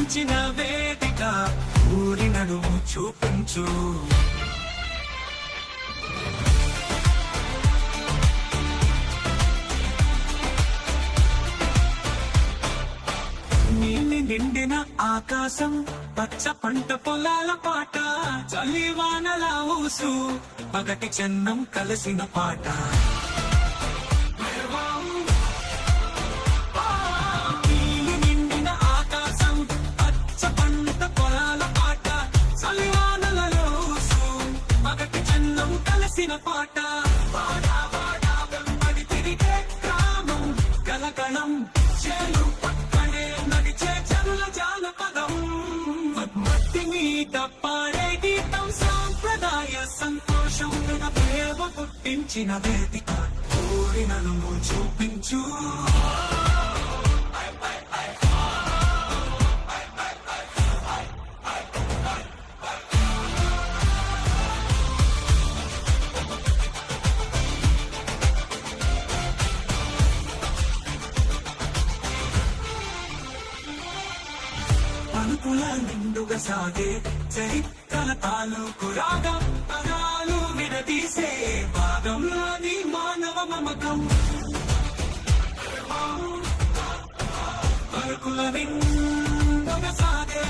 పుట్టించిన వేదిక ఊరి నడుము చూపించు. నీలి నిండిన ఆకాశం, పచ్చ పంట పొలాల పాట, చలివానల ఊసు, పగటి చన్నం కలిసిన పాట. నీలి నిండిన ఆకాశం, పచ్చ పంట పొలాల పాట, చలివానల ఊసు, పగటి చన్నం కలిసిన పాట. వాడా వాడా వెంబడి తిరిగే గ్రామం, గలగలం చేలు పక్కనే నడిచే జనుల జానపదం. మట్టి మీద పాడే గీతం, సాంప్రదాయ సంతోషం, ప్రేమ పుట్టించిన వేదిక ఊరి నలుము చూపించు. పలుకుల నిండుగా సాగే చరిత్రల తాలూకు రాగం, పదాలు విడదీసే భాగంలోని మానవ మమకం. పలుకుల నిండుగా సాగే